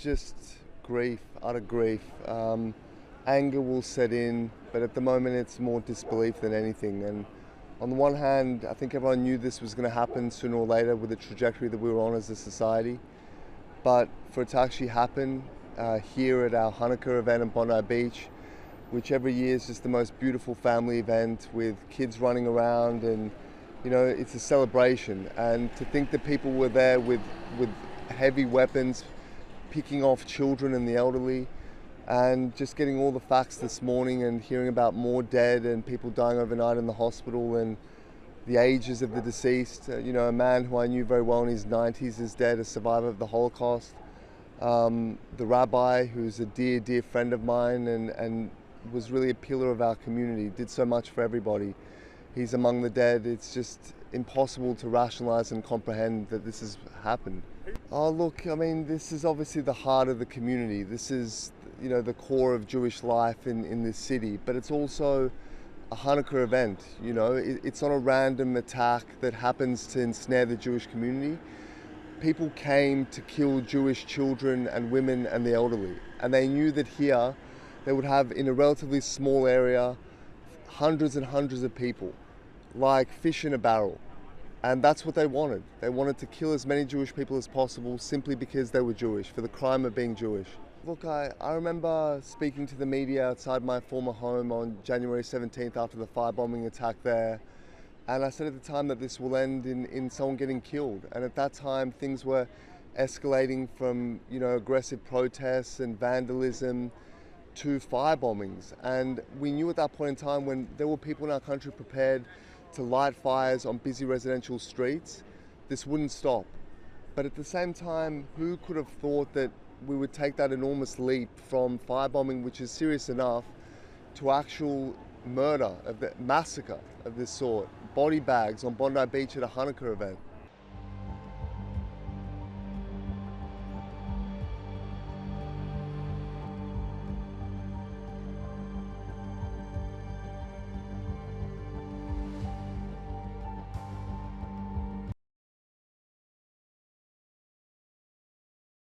just grief, utter grief. Anger will set in, but at the moment it's more disbelief than anything. And on the one hand, I think everyone knew this was going to happen sooner or later with the trajectory that we were on as a society. But for it to actually happen here at our Hanukkah event in Bondi Beach, which every year is just the most beautiful family event with kids running around, and you know, it's a celebration. And to think that people were there with heavy weapons, picking off children and the elderly, and just getting all the facts this morning and hearing about more dead and people dying overnight in the hospital and the ages of the deceased. You know, a man who I knew very well in his 90s is dead, a survivor of the Holocaust. The rabbi, who's a dear, dear friend of mine and was really a pillar of our community, did so much for everybody. He's among the dead. It's just impossible to rationalize and comprehend that this has happened. Oh, look, I mean, this is obviously the heart of the community. This is, you know, the core of Jewish life in this city, but it's also a Hanukkah event. You know, it's not a random attack that happens to ensnare the Jewish community. People came to kill Jewish children and women and the elderly, and they knew that here they would have, in a relatively small area, hundreds and hundreds of people, like fish in a barrel. And that's what they wanted. They wanted to kill as many Jewish people as possible simply because they were Jewish, for the crime of being Jewish. Look, I remember speaking to the media outside my former home on January 17th after the firebombing attack there. And I said at the time that this will end in someone getting killed. And at that time, things were escalating from, you know, aggressive protests and vandalism to firebombings. And we knew at that point in time, when there were people in our country prepared to light fires on busy residential streets, this wouldn't stop. But at the same time, who could have thought that we would take that enormous leap from firebombing, which is serious enough, to actual murder, of the massacre of this sort, body bags on Bondi Beach at a Hanukkah event?